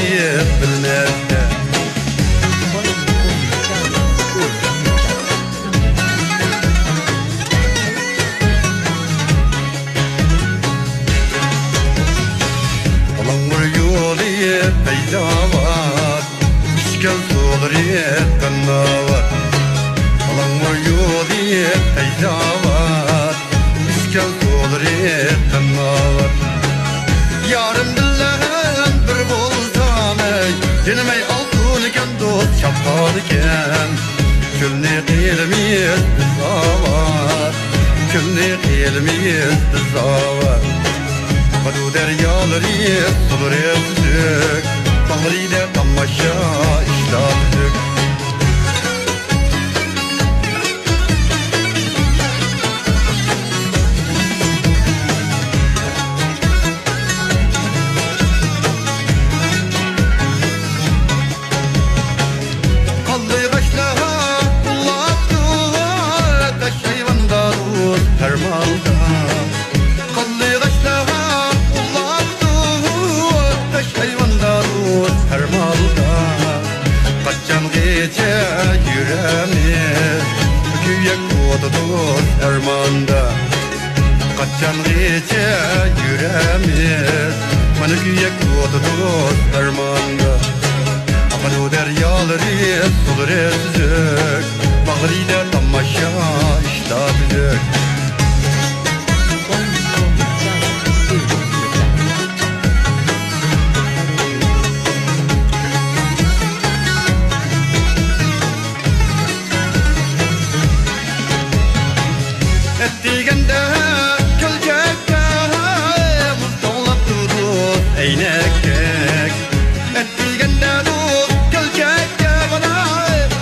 diye bilmezdi. Alan bir yolu peyda var, işgal soğur etkanna var. Alan bir yolu peyda var, işgal soğur etkanna var. Yarım dillen bir bolsam ey, dinimey altın iken dost şapkal iken. Külni qiyilmiz biz avar, külni qiyilmiz biz avar. Kadu deryaları sulur ettik, bağrıyla tamaşa işlattık. Kallı kaşlar ullattı, taş hayvanda tut termalda. Kallı kaşlar kaçan gece yüreğimiz küyek kodudur ermanda. Kaçan gece yüreğimiz bana küyek kodudur ermanda. Akanu deryaları sulur ettik, bağrıyla tamaşa işlattık. Ettigende gölgekte muzdolap durur eynektek. Ettigende dur gölgekte bana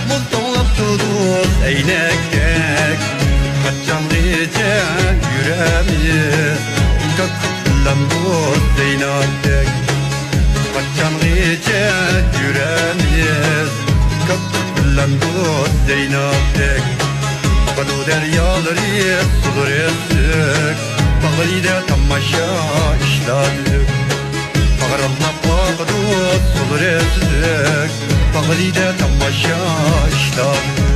muzdolap durur eynektek. Kaçan gece yüreğimiz kökünden dur zeyneptek. Kaçan gece yüreğimiz kökünden dur zeyneptek. Kadu deryaları sulur ettik, bağrıyla tamaşa işlattık. Bağrımla kadu sulur ettik, bağrıyla tamaşa işlattık.